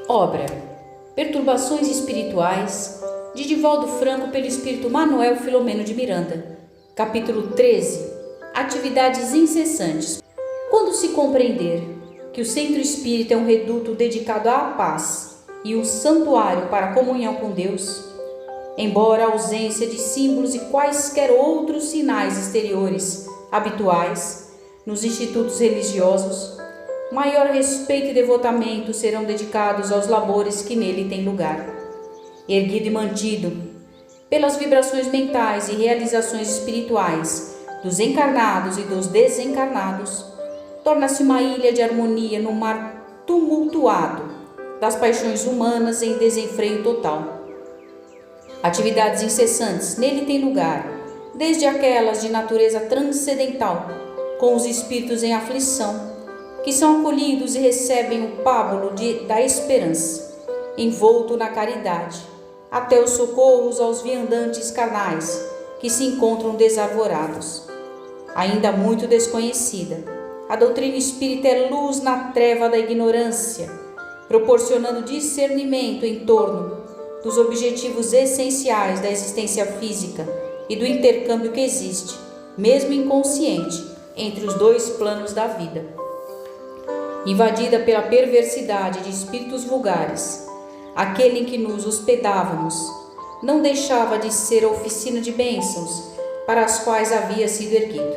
Obra: Perturbações Espirituais, de Divaldo Franco, pelo espírito Manuel Filomeno de Miranda. Capítulo 13. Atividades incessantes. Quando se compreender que o centro espírita é um reduto dedicado à paz e um santuário para a comunhão com Deus, embora a ausência de símbolos e quaisquer outros sinais exteriores habituais nos institutos religiosos, maior respeito e devotamento serão dedicados aos labores que nele têm lugar. Erguido e mantido pelas vibrações mentais e realizações espirituais dos encarnados e dos desencarnados, torna-se uma ilha de harmonia no mar tumultuado das paixões humanas em desenfreio total. Atividades incessantes nele têm lugar, desde aquelas de natureza transcendental, com os espíritos em aflição, que são acolhidos e recebem o pábulo da esperança, envolto na caridade, até os socorros aos viandantes carnais, que se encontram desarvorados. Ainda muito desconhecida, a doutrina espírita é luz na treva da ignorância, proporcionando discernimento em torno dos objetivos essenciais da existência física e do intercâmbio que existe, mesmo inconsciente, entre os dois planos da vida. Invadida pela perversidade de espíritos vulgares, aquele em que nos hospedávamos não deixava de ser a oficina de bênçãos para as quais havia sido erguido.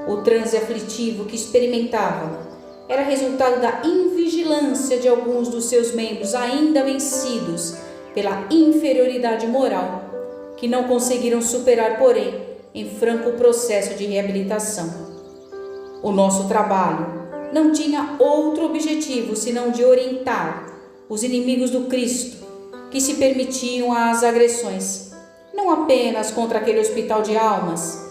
O transe aflitivo que experimentava era resultado da invigilância de alguns dos seus membros ainda vencidos pela inferioridade moral, que não conseguiram superar, porém, em franco processo de reabilitação. O nosso trabalho não tinha outro objetivo senão de orientar os inimigos do Cristo que se permitiam as agressões, não apenas contra aquele hospital de almas,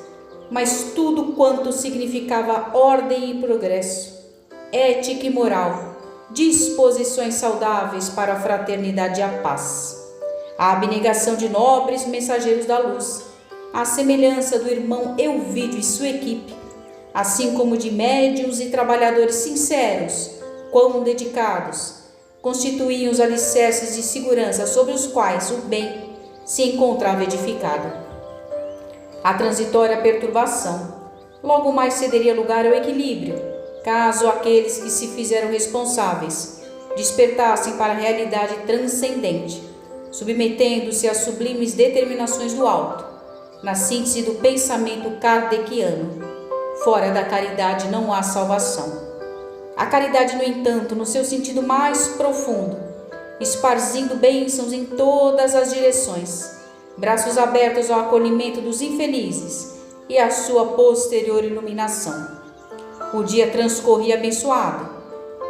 mas tudo quanto significava ordem e progresso, ética e moral, disposições saudáveis para a fraternidade e a paz, a abnegação de nobres mensageiros da luz, à semelhança do irmão Elvídio e sua equipe, assim como de médiuns e trabalhadores sinceros, quão dedicados, constituíam os alicerces de segurança sobre os quais o bem se encontrava edificado. A transitória perturbação logo mais cederia lugar ao equilíbrio, caso aqueles que se fizeram responsáveis despertassem para a realidade transcendente, submetendo-se às sublimes determinações do alto, na síntese do pensamento kardeciano. Fora da caridade não há salvação. A caridade, no entanto, no seu sentido mais profundo, esparzindo bênçãos em todas as direções, braços abertos ao acolhimento dos infelizes e à sua posterior iluminação. O dia transcorria abençoado,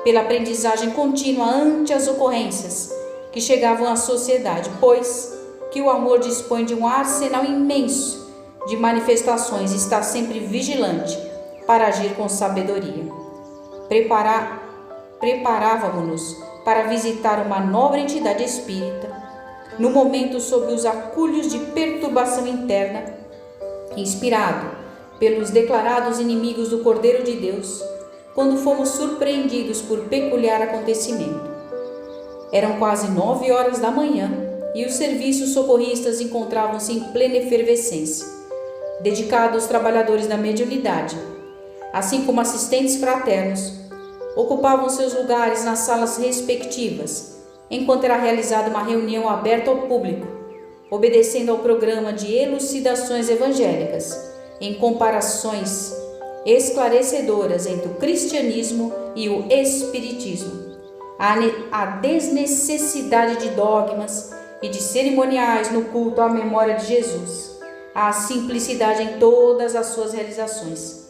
pela aprendizagem contínua ante as ocorrências que chegavam à sociedade, pois que o amor dispõe de um arsenal imenso de manifestações e está sempre vigilante para agir com sabedoria. Preparávamos-nos para visitar uma nobre entidade espírita, no momento sob os acúlios de perturbação interna, inspirado pelos declarados inimigos do Cordeiro de Deus, quando fomos surpreendidos por peculiar acontecimento. Eram quase 9 horas da manhã e os serviços socorristas encontravam-se em plena efervescência, dedicado aos trabalhadores da mediunidade, assim como assistentes fraternos, ocupavam seus lugares nas salas respectivas, enquanto era realizada uma reunião aberta ao público, obedecendo ao programa de elucidações evangélicas, em comparações esclarecedoras entre o cristianismo e o espiritismo, a desnecessidade de dogmas e de cerimoniais no culto à memória de Jesus, a simplicidade em todas as suas realizações.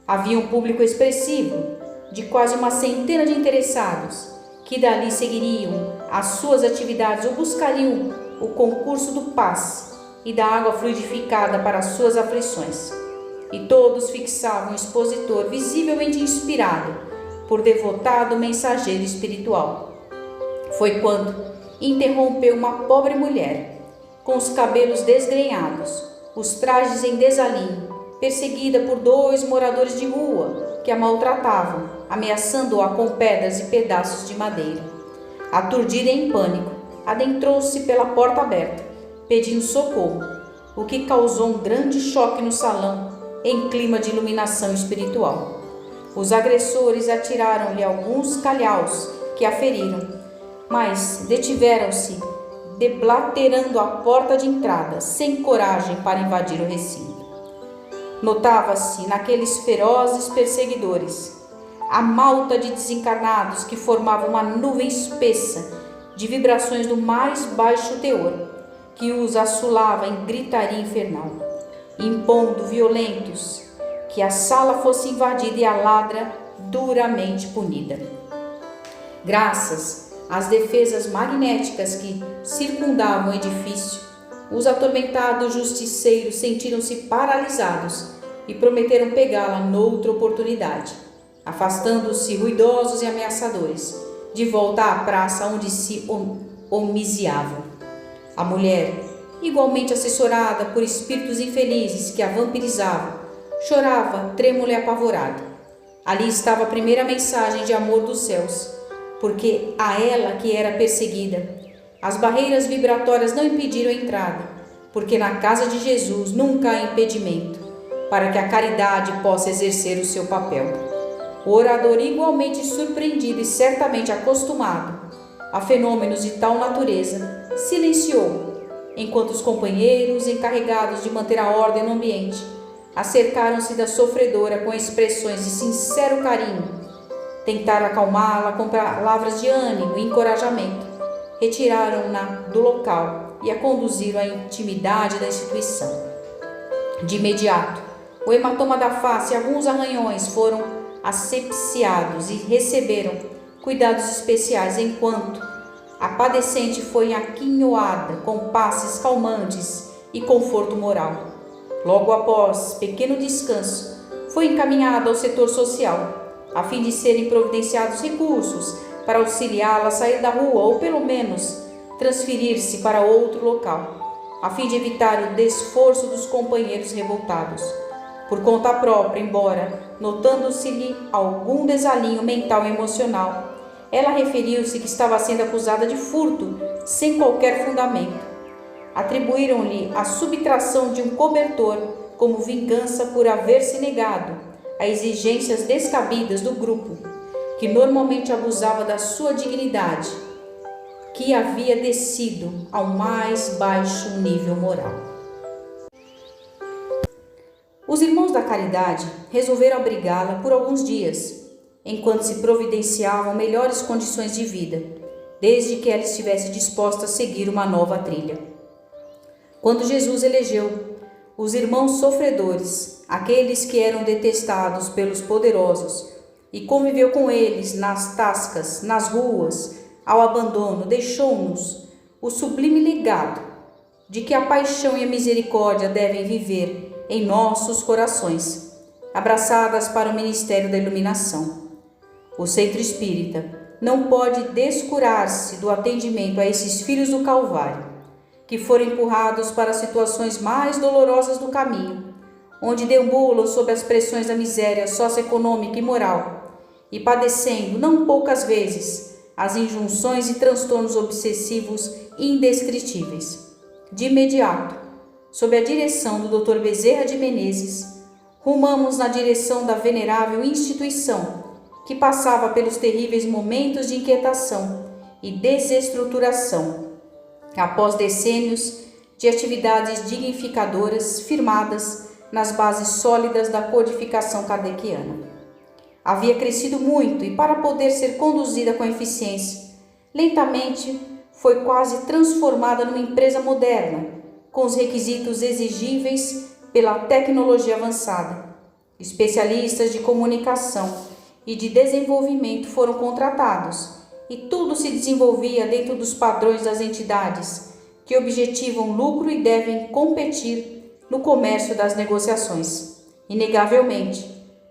Havia um público expressivo, de quase uma centena de interessados, que dali seguiriam as suas atividades ou buscariam o concurso do passe e da água fluidificada para as suas aflições. E todos fixavam o expositor visivelmente inspirado por devotado mensageiro espiritual. Foi quando interrompeu uma pobre mulher, com os cabelos desgrenhados, os trajes em desalinho, perseguida por 2 moradores de rua que a maltratavam, ameaçando-a com pedras e pedaços de madeira. Aturdida e em pânico, adentrou-se pela porta aberta, pedindo socorro, o que causou um grande choque no salão em clima de iluminação espiritual. Os agressores atiraram-lhe alguns calhaus que a feriram, mas detiveram-se, deblaterando a porta de entrada, sem coragem para invadir o recinto. Notava-se naqueles ferozes perseguidores a malta de desencarnados que formava uma nuvem espessa de vibrações do mais baixo teor, que os assolava em gritaria infernal, impondo violentos que a sala fosse invadida e a ladra duramente punida. Graças às defesas magnéticas que circundavam o edifício, os atormentados justiceiros sentiram-se paralisados e prometeram pegá-la noutra oportunidade, afastando-se ruidosos e ameaçadores, de volta à praça onde se omisiavam. A mulher, igualmente assessorada por espíritos infelizes que a vampirizavam, chorava trêmula e apavorada. Ali estava a primeira mensagem de amor dos céus, porque a ela que era perseguida, as barreiras vibratórias não impediram a entrada, porque na casa de Jesus nunca há impedimento para que a caridade possa exercer o seu papel. O orador, igualmente surpreendido e certamente acostumado a fenômenos de tal natureza, silenciou, enquanto os companheiros encarregados de manter a ordem no ambiente acercaram-se da sofredora com expressões de sincero carinho, tentaram acalmá-la com palavras de ânimo e encorajamento, retiraram-na do local e a conduziram à intimidade da instituição. De imediato, o hematoma da face e alguns arranhões foram asepsiados e receberam cuidados especiais, enquanto a padecente foi aquinhoada com passes calmantes e conforto moral. Logo após pequeno descanso, foi encaminhada ao setor social, a fim de serem providenciados recursos para auxiliá-la a sair da rua ou, pelo menos, transferir-se para outro local, a fim de evitar o desforço dos companheiros revoltados. Por conta própria, embora notando-se-lhe algum desalinho mental e emocional, ela referiu-se que estava sendo acusada de furto sem qualquer fundamento. Atribuíram-lhe a subtração de um cobertor como vingança por haver se negado a exigências descabidas do grupo, que normalmente abusava da sua dignidade, que havia descido ao mais baixo nível moral. Os irmãos da caridade resolveram abrigá-la por alguns dias, enquanto se providenciavam melhores condições de vida, desde que ela estivesse disposta a seguir uma nova trilha. Quando Jesus elegeu os irmãos sofredores, aqueles que eram detestados pelos poderosos, e conviveu com eles nas tascas, nas ruas, ao abandono, deixou-nos o sublime legado de que a paixão e a misericórdia devem viver em nossos corações, abraçadas para o ministério da iluminação. O centro espírita não pode descurar-se do atendimento a esses filhos do Calvário, que foram empurrados para as situações mais dolorosas do caminho, onde deambulam sob as pressões da miséria socioeconômica e moral, e padecendo, não poucas vezes, as injunções e transtornos obsessivos indescritíveis. De imediato, sob a direção do Dr. Bezerra de Menezes, rumamos na direção da venerável instituição, que passava pelos terríveis momentos de inquietação e desestruturação, após decênios de atividades dignificadoras firmadas nas bases sólidas da codificação kardeciana. Havia crescido muito e, para poder ser conduzida com eficiência, lentamente foi quase transformada numa empresa moderna, com os requisitos exigíveis pela tecnologia avançada. Especialistas de comunicação e de desenvolvimento foram contratados, e tudo se desenvolvia dentro dos padrões das entidades que objetivam lucro e devem competir no comércio das negociações. Inegavelmente,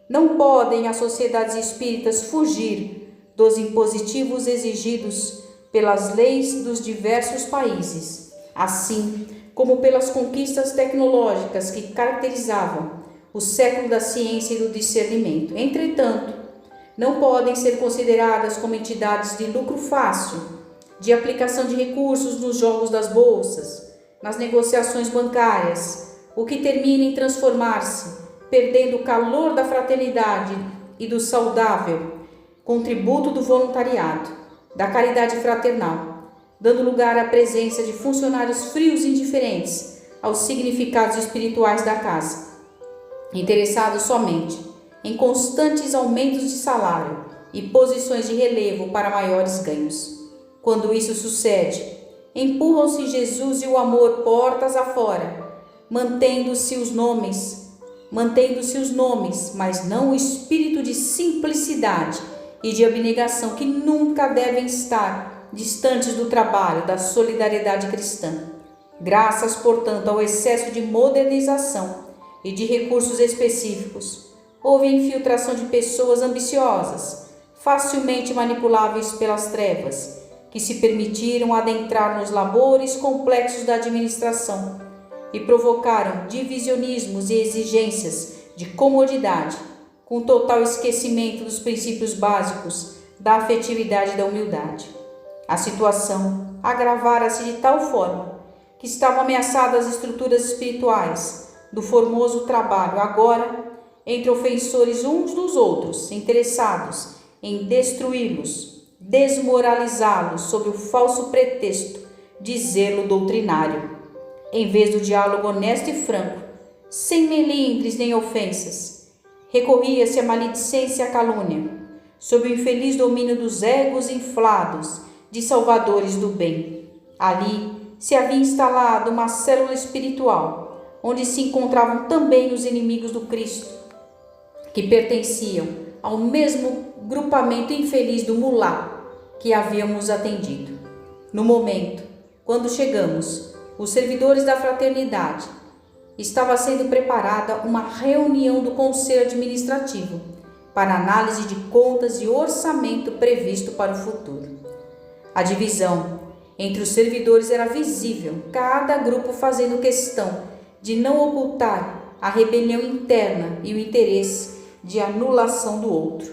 não podem as sociedades espíritas fugir dos impositivos exigidos pelas leis dos diversos países, assim como pelas conquistas tecnológicas que caracterizavam o século da ciência e do discernimento. Entretanto, não podem ser consideradas como entidades de lucro fácil de aplicação de recursos nos jogos das bolsas, nas negociações bancárias, o que termina em transformar-se, perdendo o calor da fraternidade e do saudável contributo do voluntariado, da caridade fraternal, dando lugar à presença de funcionários frios e indiferentes aos significados espirituais da casa, interessados somente em constantes aumentos de salário e posições de relevo para maiores ganhos. Quando isso sucede, empurram-se Jesus e o amor portas afora, mantendo-se os nomes, mas não o espírito de simplicidade e de abnegação que nunca devem estar distantes do trabalho da solidariedade cristã. Graças, portanto, ao excesso de modernização e de recursos específicos, houve infiltração de pessoas ambiciosas, facilmente manipuláveis pelas trevas, que se permitiram adentrar nos labores complexos da administração e provocaram divisionismos e exigências de comodidade, com total esquecimento dos princípios básicos da afetividade e da humildade. A situação agravara-se de tal forma que estavam ameaçadas as estruturas espirituais do formoso trabalho, agora entre ofensores uns dos outros, interessados em destruí-los, desmoralizá-los sob o falso pretexto de zelo doutrinário. Em vez do diálogo honesto e franco, sem melindres nem ofensas, recorria-se à maledicência e à calúnia, sob o infeliz domínio dos egos inflados de salvadores do bem. Ali se havia instalado uma célula espiritual, onde se encontravam também os inimigos do Cristo, que pertenciam ao mesmo grupamento infeliz do mulá que havíamos atendido. No momento, quando chegamos, os servidores da fraternidade, estava sendo preparada uma reunião do Conselho Administrativo para análise de contas e orçamento previsto para o futuro. A divisão entre os servidores era visível, cada grupo fazendo questão de não ocultar a rebelião interna e o interesse de anulação do outro.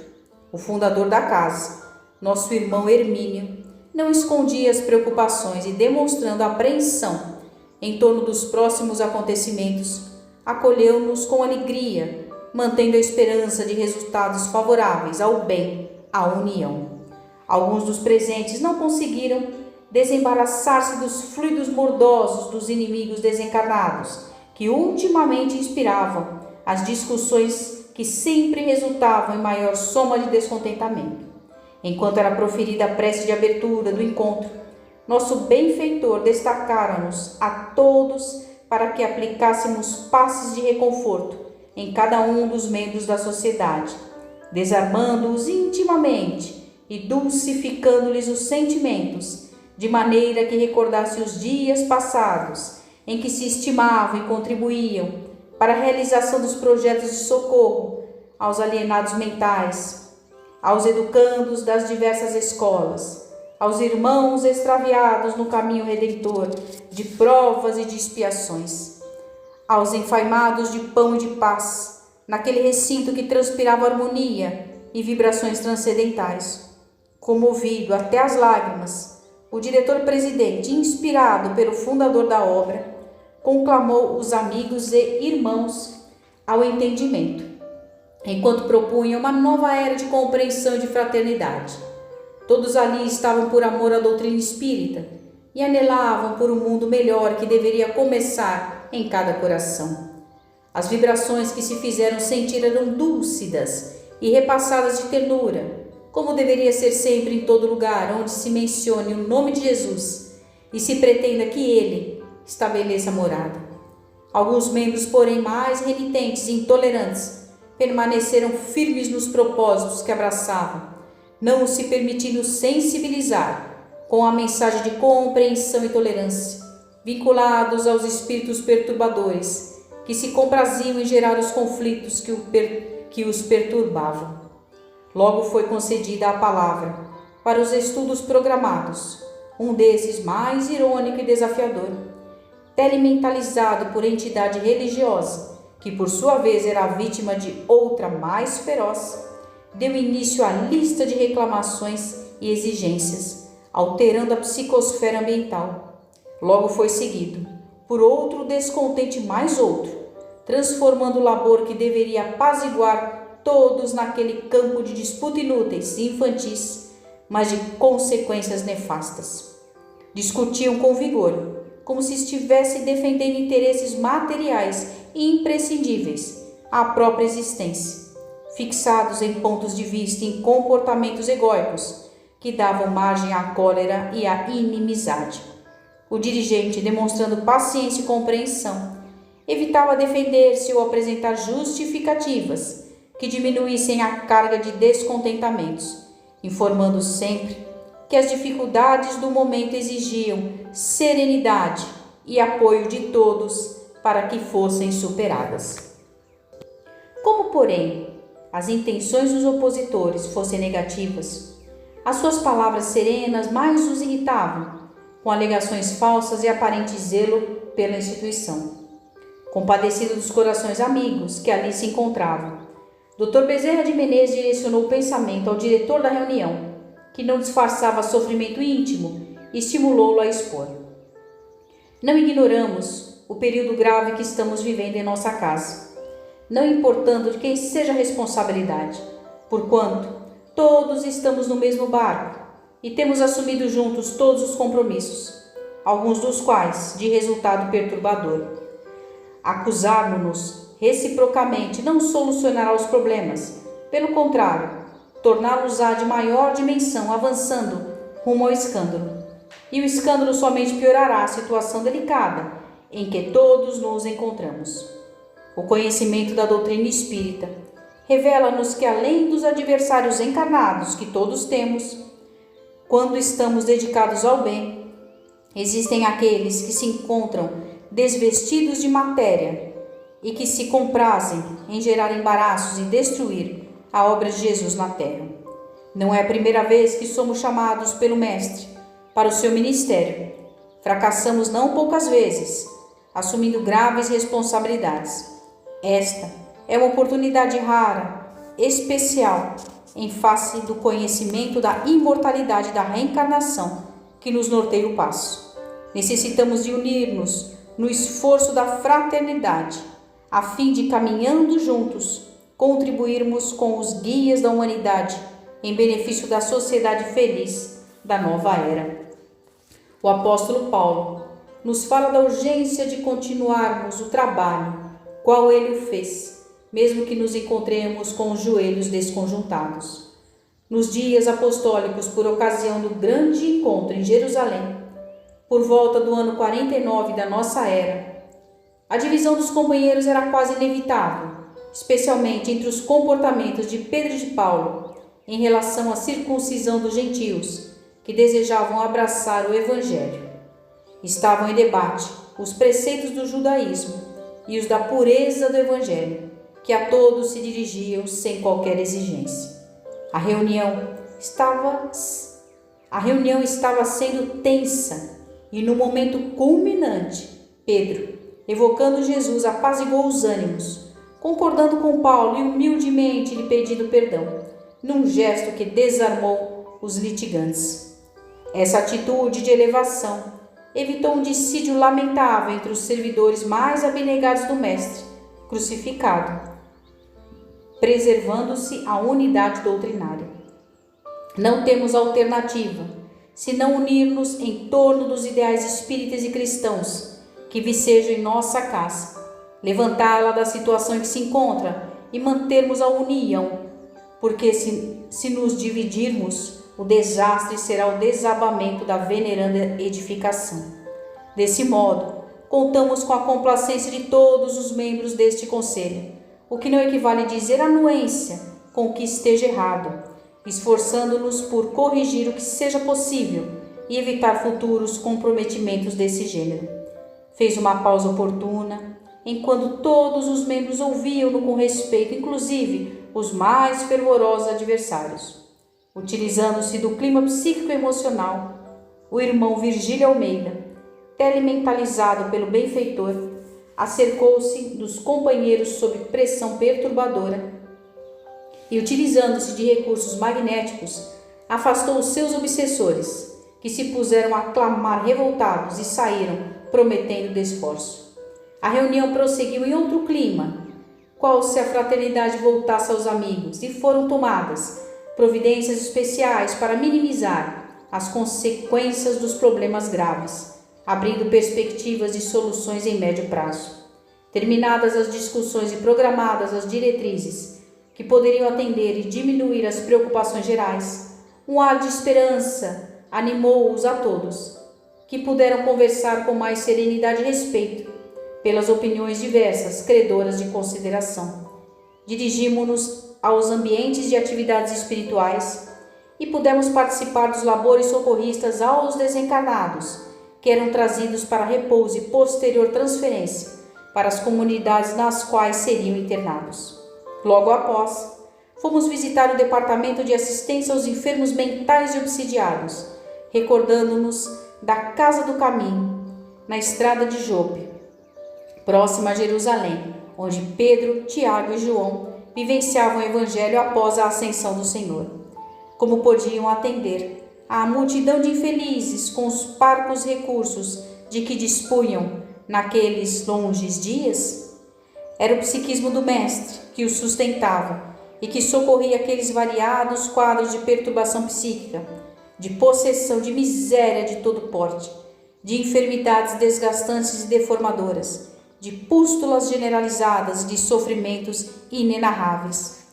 O fundador da casa, nosso irmão Hermínio, não escondia as preocupações e, demonstrando apreensão em torno dos próximos acontecimentos, acolheu-nos com alegria, mantendo a esperança de resultados favoráveis ao bem, à união. Alguns dos presentes não conseguiram desembaraçar-se dos fluidos mordosos dos inimigos desencarnados, que ultimamente inspiravam as discussões que sempre resultavam em maior soma de descontentamento. Enquanto era proferida a prece de abertura do encontro, nosso benfeitor destacara-nos a todos para que aplicássemos passes de reconforto em cada um dos membros da sociedade, desarmando-os intimamente e dulcificando-lhes os sentimentos, de maneira que recordasse os dias passados em que se estimavam e contribuíam para a realização dos projetos de socorro aos alienados mentais, aos educandos das diversas escolas, aos irmãos extraviados no caminho redentor de provas e de expiações, aos enfaimados de pão e de paz, naquele recinto que transpirava harmonia e vibrações transcendentais. Comovido até as lágrimas, o diretor-presidente, inspirado pelo fundador da obra, conclamou os amigos e irmãos ao entendimento, enquanto propunha uma nova era de compreensão e de fraternidade. Todos ali estavam por amor à doutrina espírita e anelavam por um mundo melhor que deveria começar em cada coração. As vibrações que se fizeram sentir eram dúlcidas e repassadas de ternura, como deveria ser sempre em todo lugar onde se mencione o nome de Jesus e se pretenda que Ele estabeleça morada. Alguns membros, porém, mais renitentes e intolerantes, permaneceram firmes nos propósitos que abraçavam, não se permitindo sensibilizar com a mensagem de compreensão e tolerância, vinculados aos espíritos perturbadores, que se compraziam em gerar os conflitos que os perturbavam. Logo foi concedida a palavra para os estudos programados, um desses mais irônico e desafiador, telementalizado por entidade religiosa, que por sua vez era vítima de outra mais feroz, deu início à lista de reclamações e exigências, alterando a psicosfera ambiental. Logo foi seguido por outro descontente mais outro, transformando o labor que deveria apaziguar todos naquele campo de disputa inúteis e infantis, mas de consequências nefastas. Discutiam com vigor, como se estivesse defendendo interesses materiais e imprescindíveis à própria existência, fixados em pontos de vista e em comportamentos egóicos que davam margem à cólera e à inimizade. O dirigente, demonstrando paciência e compreensão, evitava defender-se ou apresentar justificativas que diminuíssem a carga de descontentamentos, informando sempre que as dificuldades do momento exigiam serenidade e apoio de todos para que fossem superadas. Como, porém, as intenções dos opositores fossem negativas, as suas palavras serenas mais os irritavam, com alegações falsas e aparente zelo pela instituição. Compadecido dos corações amigos que ali se encontravam, Dr. Bezerra de Menezes direcionou o pensamento ao diretor da reunião, que não disfarçava sofrimento íntimo, e estimulou-lo a expor. Não ignoramos o período grave que estamos vivendo em nossa casa, não importando de quem seja a responsabilidade, porquanto todos estamos no mesmo barco e temos assumido juntos todos os compromissos, alguns dos quais de resultado perturbador. Acusarmos-nos reciprocamente não solucionará os problemas, pelo contrário, torná-los-á de maior dimensão, avançando rumo ao escândalo. E o escândalo somente piorará a situação delicada em que todos nos encontramos. O conhecimento da doutrina espírita revela-nos que, além dos adversários encarnados que todos temos, quando estamos dedicados ao bem, existem aqueles que se encontram desvestidos de matéria e que se comprazem em gerar embaraços e destruir a obra de Jesus na terra. Não é a primeira vez que somos chamados pelo Mestre para o seu ministério. Fracassamos não poucas vezes, assumindo graves responsabilidades. Esta é uma oportunidade rara, especial, em face do conhecimento da imortalidade da reencarnação que nos norteia o passo. Necessitamos de unir-nos no esforço da fraternidade, a fim de, caminhando juntos, contribuirmos com os guias da humanidade em benefício da sociedade feliz da nova era. O apóstolo Paulo nos fala da urgência de continuarmos o trabalho, qual ele o fez, mesmo que nos encontremos com os joelhos desconjuntados. Nos dias apostólicos, por ocasião do grande encontro em Jerusalém, por volta do ano 49 da nossa era, a divisão dos companheiros era quase inevitável, especialmente entre os comportamentos de Pedro e de Paulo em relação à circuncisão dos gentios, que desejavam abraçar o Evangelho. Estavam em debate os preceitos do judaísmo e os da pureza do Evangelho, que a todos se dirigiam sem qualquer exigência. A reunião estava sendo tensa e, no momento culminante, Pedro, evocando Jesus, apaziguou os ânimos, concordando com Paulo e humildemente lhe pedindo perdão, num gesto que desarmou os litigantes. Essa atitude de elevação evitou um dissídio lamentável entre os servidores mais abnegados do Mestre, crucificado, preservando-se a unidade doutrinária. Não temos alternativa, senão unir-nos em torno dos ideais espíritas e cristãos que vicejam em nossa casa, levantá-la da situação em que se encontra e mantermos a união, porque se nos dividirmos, o desastre será o desabamento da veneranda edificação. Desse modo, contamos com a complacência de todos os membros deste conselho, o que não equivale a dizer anuência com o que esteja errado, esforçando-nos por corrigir o que seja possível e evitar futuros comprometimentos desse gênero. Fez uma pausa oportuna, enquanto todos os membros ouviam-no com respeito, inclusive os mais fervorosos adversários. Utilizando-se do clima psíquico-emocional, o irmão Virgílio Almeida, telementalizado pelo benfeitor, acercou-se dos companheiros sob pressão perturbadora e, utilizando-se de recursos magnéticos, afastou os seus obsessores, que se puseram a clamar revoltados e saíram, prometendo desforço. A reunião prosseguiu em outro clima, qual se a fraternidade voltasse aos amigos, e foram tomadas providências especiais para minimizar as consequências dos problemas graves, abrindo perspectivas de soluções em médio prazo. Terminadas as discussões e programadas as diretrizes que poderiam atender e diminuir as preocupações gerais, um ar de esperança animou-os a todos, que puderam conversar com mais serenidade e respeito pelas opiniões diversas, credoras de consideração. Dirigimos-nos aos ambientes de atividades espirituais e pudemos participar dos labores socorristas aos desencarnados, que eram trazidos para repouso e posterior transferência para as comunidades nas quais seriam internados. Logo após, fomos visitar o Departamento de Assistência aos Enfermos Mentais e Obsidiados, recordando-nos da Casa do Caminho, na estrada de Jope, próxima a Jerusalém, onde Pedro, Tiago e João vivenciavam o Evangelho após a ascensão do Senhor. Como podiam atender à multidão de infelizes com os parcos recursos de que dispunham naqueles longes dias? Era o psiquismo do Mestre que os sustentava e que socorria aqueles variados quadros de perturbação psíquica, de possessão, de miséria de todo porte, de enfermidades desgastantes e deformadoras, de pústulas generalizadas, de sofrimentos inenarráveis.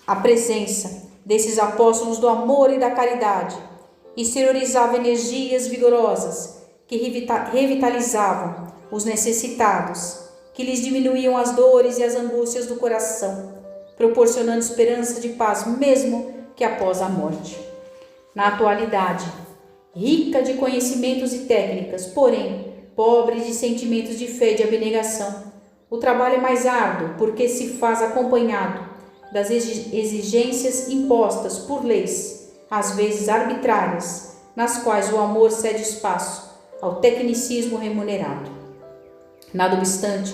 A presença desses apóstolos do amor e da caridade exteriorizava energias vigorosas que revitalizavam os necessitados, que lhes diminuíam as dores e as angústias do coração, proporcionando esperança de paz mesmo que após a morte. Na atualidade, rica de conhecimentos e técnicas, porém pobre de sentimentos de fé e de abnegação, o trabalho é mais árduo porque se faz acompanhado das exigências impostas por leis, às vezes arbitrárias, nas quais o amor cede espaço ao tecnicismo remunerado. Nada obstante,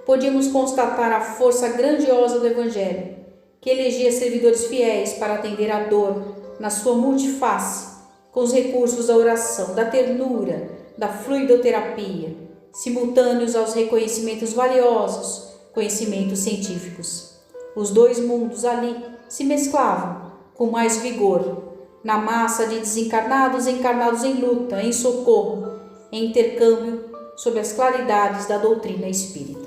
podíamos constatar a força grandiosa do Evangelho, que elegia servidores fiéis para atender à dor na sua multiface, com os recursos da oração, da ternura, da fluidoterapia, simultâneos aos reconhecimentos valiosos, conhecimentos científicos. Os dois mundos ali se mesclavam com mais vigor, na massa de desencarnados encarnados em luta, em socorro, em intercâmbio, sob as claridades da doutrina espírita.